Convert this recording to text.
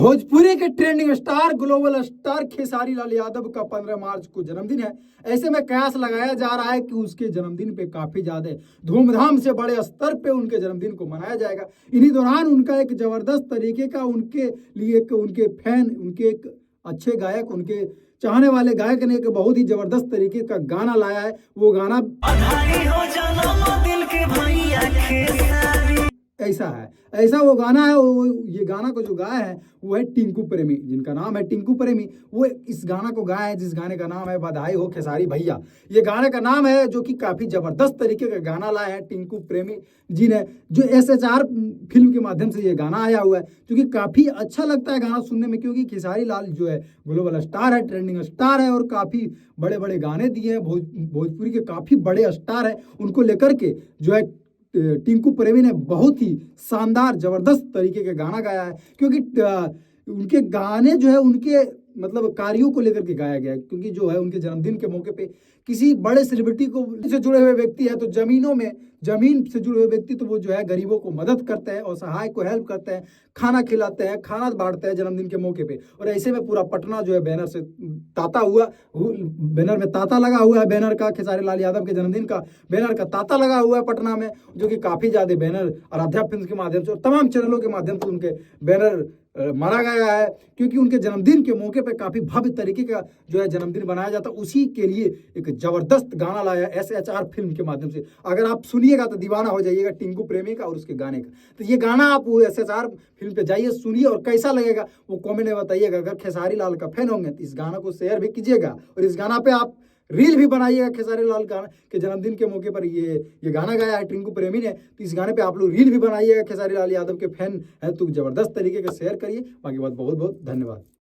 भोजपुरी के trending star global star Khesari Lal Yadav का 15 मार्च को जन्मदिन है। ऐसे में कयास लगाया जा रहा है कि उसके जन्मदिन पे काफी ज्यादा धूमधाम से बड़े स्तर पे उनके जन्मदिन को मनाया जाएगा। इन्हीं दौरान उनका एक जबरदस्त तरीके का उनके लिए एक उनके फैन, उनके एक अच्छे गायक, उनके चाहने वाले गायक ने एक बहुत ही जबरदस्त तरीके का गाना लाया है। वो गाना ऐसा है, ऐसा वो गाना है। ये गाना को जो गाया है वो है टिंकू प्रेमी, जिनका नाम है टिंकू प्रेमी। वो इस गाना को गाया है जिस गाने का नाम है बधाई हो खेसारी भैया। ये गाने का नाम है जो कि काफी जबरदस्त तरीके का गाना लाया है टिंकू प्रेमी जी ने, जो SHR फिल्म के माध्यम से ये गाना आया हुआ है, जो कि काफी अच्छा लगता है गाना सुनने में, क्योंकि खेसारी लाल जो है ग्लोबल स्टार है, ट्रेंडिंग स्टार है और काफी बड़े बड़े गाने दिए हैं। भोजपुरी के काफी बड़े स्टार है, उनको लेकर के जो है टिंकू प्रेमी ने बहुत ही शानदार जबरदस्त तरीके का गाना गाया है। क्योंकि उनके गाने जो है उनके मतलब कार्यों को लेकर के गाया गया है, क्योंकि जो है उनके जन्मदिन के मौके पे किसी बड़े सेलिब्रिटी को से जुड़े हुए व्यक्ति है तो जमीन से जुड़े हुए व्यक्ति तो वो जो है गरीबों को मदद करते हैं और सहाय को हेल्प करते हैं, खाना खिलाते हैं, खाना बांटते हैं जन्मदिन के मौके पे। और ऐसे में पूरा पटना जो है बैनर से ताता हुआ, बैनर में ताता लगा हुआ है, बैनर का खेसारी लाल यादव के जन्मदिन का बैनर का ताता लगा हुआ है पटना में, जो कि काफी ज्यादा बैनर आराध्या फिल्म के माध्यम से और तमाम चैनलों के माध्यम से उनके बैनर मारा गया है। क्योंकि उनके जन्मदिन के मौके पे काफी भव्य तरीके का जो है जन्मदिन बनाया जाता है। उसी के लिए एक जबरदस्त गाना लाया SHR फिल्म के माध्यम से। अगर आप सुनिएगा तो दीवाना हो जाइएगा टिंकू प्रेमी का और उसके गाने का। तो ये गाना आप SHR फिल्म पे जाइए, सुनिए और कैसा लगेगा वो कमेंट में बताइएगा। अगर खेसारी लाल का फैन होंगे तो इस गाना को शेयर भी कीजिएगा और इस गाना पे आप रील भी बनाइएगा। खेसारी लाल गाना के जन्मदिन के मौके पर ये गाना गाया है टिंकू प्रेमी ने, तो इस गाने पे आप लोग रील भी बनाइएगा। खेसारी लाल यादव के फैन है तो जबरदस्त तरीके का शेयर करिए। बाकी बहुत बहुत धन्यवाद।